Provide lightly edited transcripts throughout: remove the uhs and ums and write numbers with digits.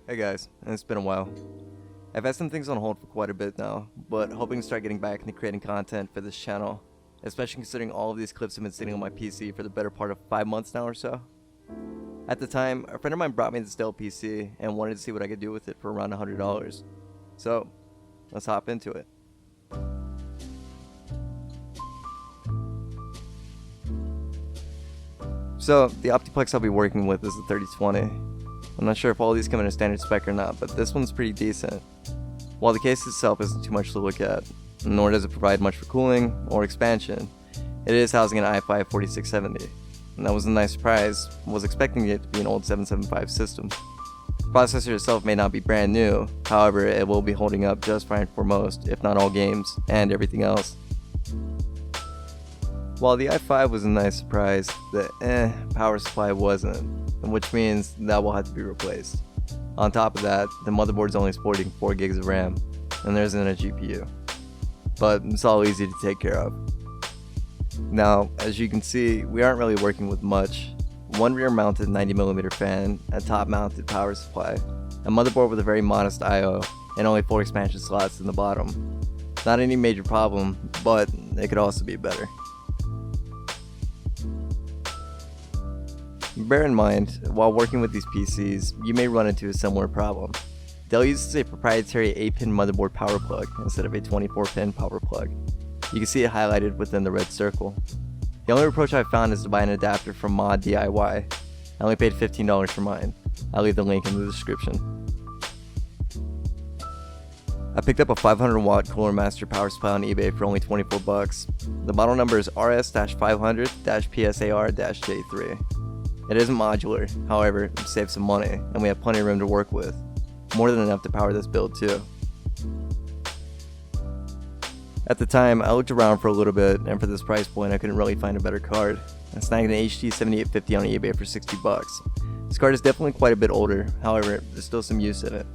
Hey guys, it's been a while. I've had some things on hold for quite a bit now, but hoping to start getting back into creating content for this channel, especially considering all of these clips have been sitting on my PC for the better part of 5 months now or so. At the time, a friend of mine brought me this Dell PC and wanted to see what I could do with it for around $100. So, let's hop into it. So, the Optiplex I'll be working with is the 3020. I'm not sure if all of these come in a standard spec or not, but this one's pretty decent. While the case itself isn't too much to look at, nor does it provide much for cooling or expansion, it is housing an i5 4670, and that was a nice surprise. I was expecting it to be an old 775 system. The processor itself may not be brand new, however it will be holding up just fine for most, if not all games, and everything else. While the i5 was a nice surprise, the power supply wasn't, which means that will have to be replaced. On top of that, the motherboard is only sporting 4 gigs of RAM, and there isn't a GPU. But it's all easy to take care of. Now, as you can see, we aren't really working with much. One rear mounted 90mm fan, a top mounted power supply, a motherboard with a very modest I/O, and only 4 expansion slots in the bottom. Not any major problem, but it could also be better. Bear in mind, while working with these PCs, you may run into a similar problem. Dell uses a proprietary 8-pin motherboard power plug instead of a 24-pin power plug. You can see it highlighted within the red circle. The only approach I've found is to buy an adapter from ModDIY. I only paid $15 for mine. I'll leave the link in the description. I picked up a 500 watt Cooler Master power supply on eBay for only 24 bucks. The model number is RS-500-PSAR-J3. It isn't modular, however, it saves some money, and we have plenty of room to work with. More than enough to power this build too. At the time, I looked around for a little bit, and for this price point I couldn't really find a better card. I snagged an HT7850 on eBay for 60 bucks. This card is definitely quite a bit older, however, there's still some use in it.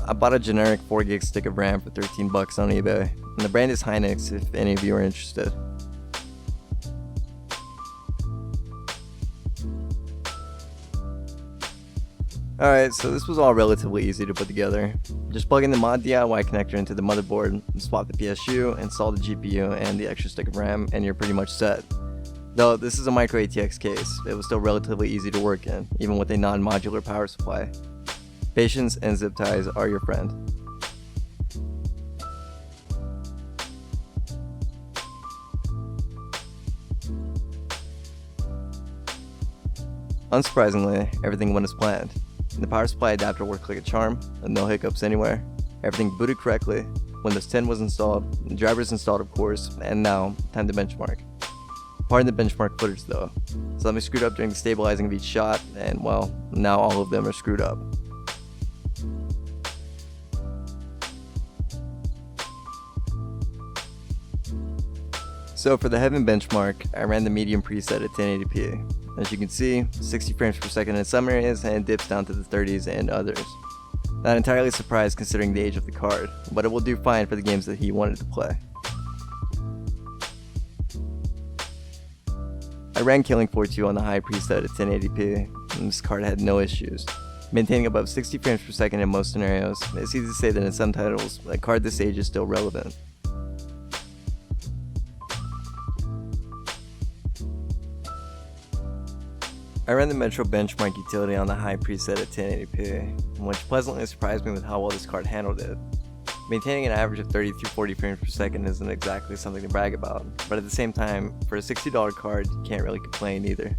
I bought a generic 4 gig stick of RAM for 13 bucks on eBay, and the brand is Hynix if any of you are interested. Alright, so this was all relatively easy to put together. Just plug in the ModDIY connector into the motherboard, swap the PSU, install the GPU and the extra stick of RAM, and you're pretty much set. Though this is a micro ATX case, it was still relatively easy to work in, even with a non-modular power supply. Patience and zip ties are your friend. Unsurprisingly, everything went as planned. The power supply adapter worked like a charm, and no hiccups anywhere. Everything booted correctly, Windows 10 was installed, the drivers installed of course, and now, time to benchmark. Pardon the benchmark footage though. Something screwed up during the stabilizing of each shot, and well, now all of them are screwed up. So for the Heaven benchmark, I ran the medium preset at 1080p. As you can see, 60 frames per second in some areas and it dips down to the 30s in others. Not entirely surprised considering the age of the card, but it will do fine for the games that he wanted to play. I ran Killing Floor 2 on the high preset at 1080p, and this card had no issues. Maintaining above 60 frames per second in most scenarios, it's easy to say that in some titles, a card this age is still relevant. I ran the Metro benchmark utility on the high preset at 1080p, which pleasantly surprised me with how well this card handled it. Maintaining an average of 30 through 40 frames per second isn't exactly something to brag about, but at the same time, for a $60 card, you can't really complain either.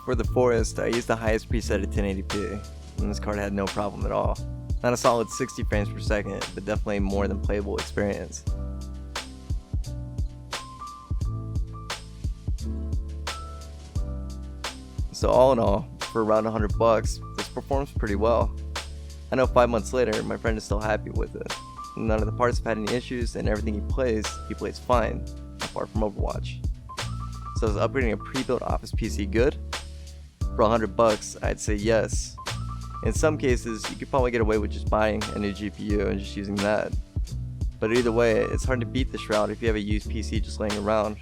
For the Forest, I used the highest preset at 1080p, and this card had no problem at all. Not a solid 60 frames per second, but definitely more than playable experience. So all in all, for around 100 bucks, this performs pretty well. I know 5 months later, my friend is still happy with it. None of the parts have had any issues, and everything he plays fine, apart from Overwatch. So is upgrading a pre-built office PC good? For 100 bucks, I'd say yes. In some cases, you could probably get away with just buying a new GPU and just using that. But either way, it's hard to beat the Shroud if you have a used PC just laying around.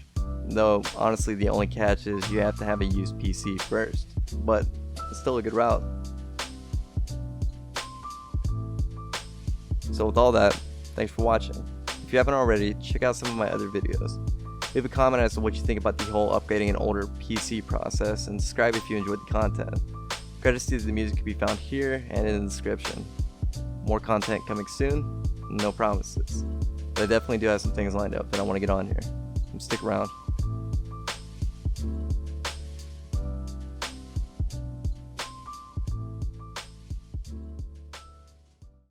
though honestly the only catch is you have to have a used PC first, but it's still a good route. So with all that, thanks for watching. If you haven't already, check out some of my other videos. Leave a comment as to what you think about the whole upgrading an older PC process, and subscribe if you enjoyed the content. Credits to the music can be found here and in the description. More content coming soon, no promises, but I definitely do have some things lined up that I want to get on here. Stick around.